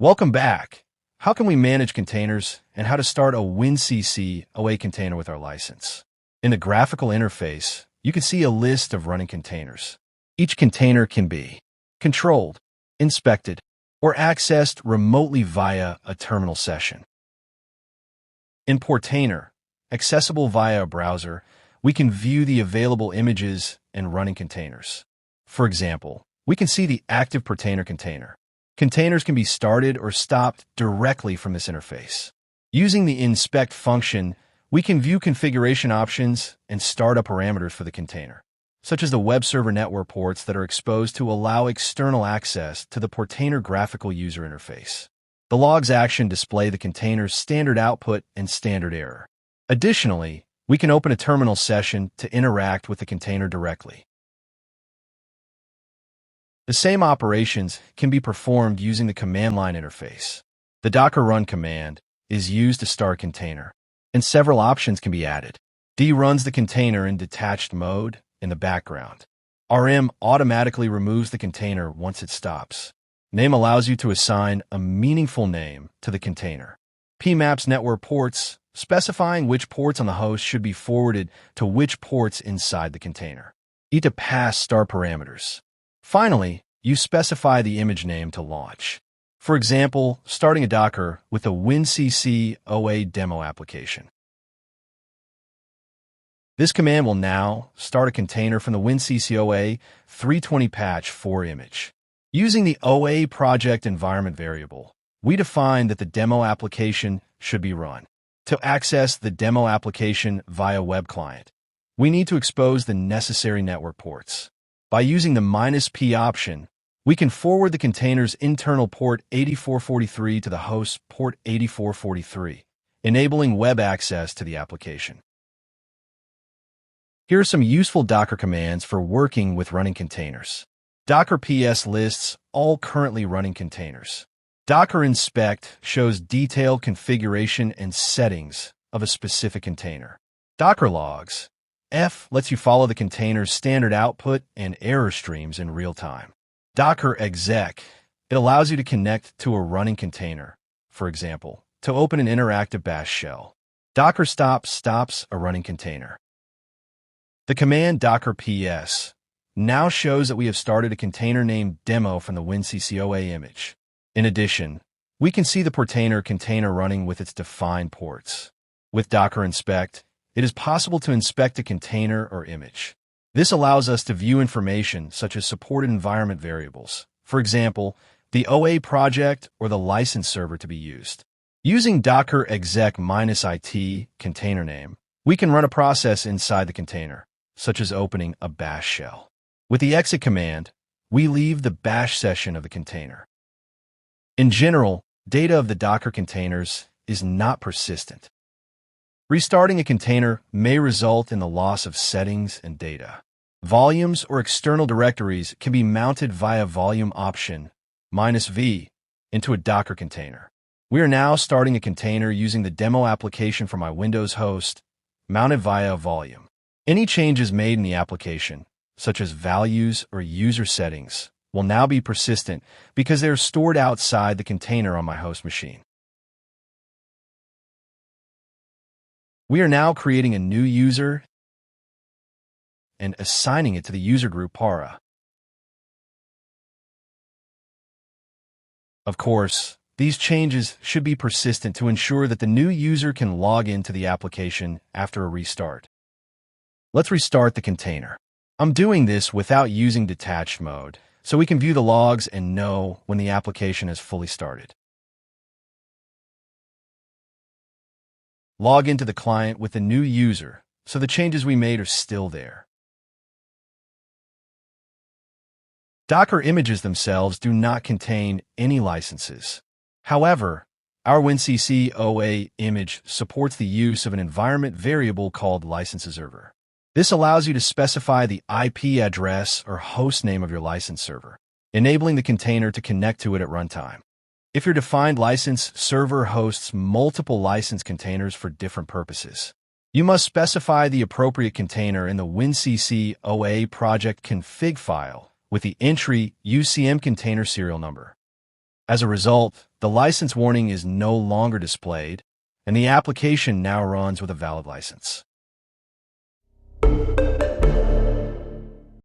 Welcome back. How can we manage containers and how to start a WinCC OA container with our license? In the graphical interface, you can see a list of running containers. Each container can be controlled, inspected, or accessed remotely via a terminal session. In Portainer, accessible via a browser, we can view the available images and running containers. For example, we can see the active Portainer container. Containers can be started or stopped directly from this interface. Using the inspect function, we can view configuration options and startup parameters for the container, such as the web server network ports that are exposed to allow external access to the Portainer graphical user interface. The logs action display the container's standard output and standard error. Additionally, we can open a terminal session to interact with the container directly. The same operations can be performed using the command line interface. The Docker run command is used to start a container, and several options can be added. D runs the container in detached mode in the background. RM automatically removes the container once it stops. Name allows you to assign a meaningful name to the container. P maps network ports, specifying which ports on the host should be forwarded to which ports inside the container. E to pass start parameters. Finally, you specify the image name to launch. For example, starting a Docker with a WinCC OA demo application. This command will now start a container from the WinCC OA 320 patch 4 image. Using the OA project environment variable, we define that the demo application should be run. To access the demo application via web client, we need to expose the necessary network ports. By using the -P option, we can forward the container's internal port 8443 to the host port 8443, enabling web access to the application. Here are some useful Docker commands for working with running containers. Docker PS lists all currently running containers. Docker inspect shows detailed configuration and settings of a specific container. Docker logs F lets you follow the container's standard output and error streams in real time. Docker exec, it allows you to connect to a running container, for example, to open an interactive bash shell. Docker stop stops a running container. The command docker ps now shows that we have started a container named demo from the WinCC OA image. In addition, we can see the Portainer container running with its defined ports. With Docker inspect, it is possible to inspect a container or image. This allows us to view information such as supported environment variables, for example, the OA project or the license server to be used. Using docker exec -it container name, we can run a process inside the container, such as opening a bash shell. With the exit command, we leave the bash session of the container. In general, data of the Docker containers is not persistent. Restarting a container may result in the loss of settings and data. Volumes or external directories can be mounted via volume option -V into a Docker container. We are now starting a container using the demo application for my Windows host, mounted via a volume. Any changes made in the application, such as values or user settings, will now be persistent because they are stored outside the container on my host machine. We are now creating a new user and assigning it to the user group para. Of course, these changes should be persistent to ensure that the new user can log into the application after a restart. Let's restart the container. I'm doing this without using detached mode, so we can view the logs and know when the application has fully started. Log into the client with the new user, so the changes we made are still there. Docker images themselves do not contain any licenses. However, our WinCC OA image supports the use of an environment variable called license server. This allows you to specify the IP address or host name of your license server, enabling the container to connect to it at runtime. If your defined license server hosts multiple license containers for different purposes, you must specify the appropriate container in the WinCC OA project config file with the entry UCM container serial number. As a result, the license warning is no longer displayed, and the application now runs with a valid license.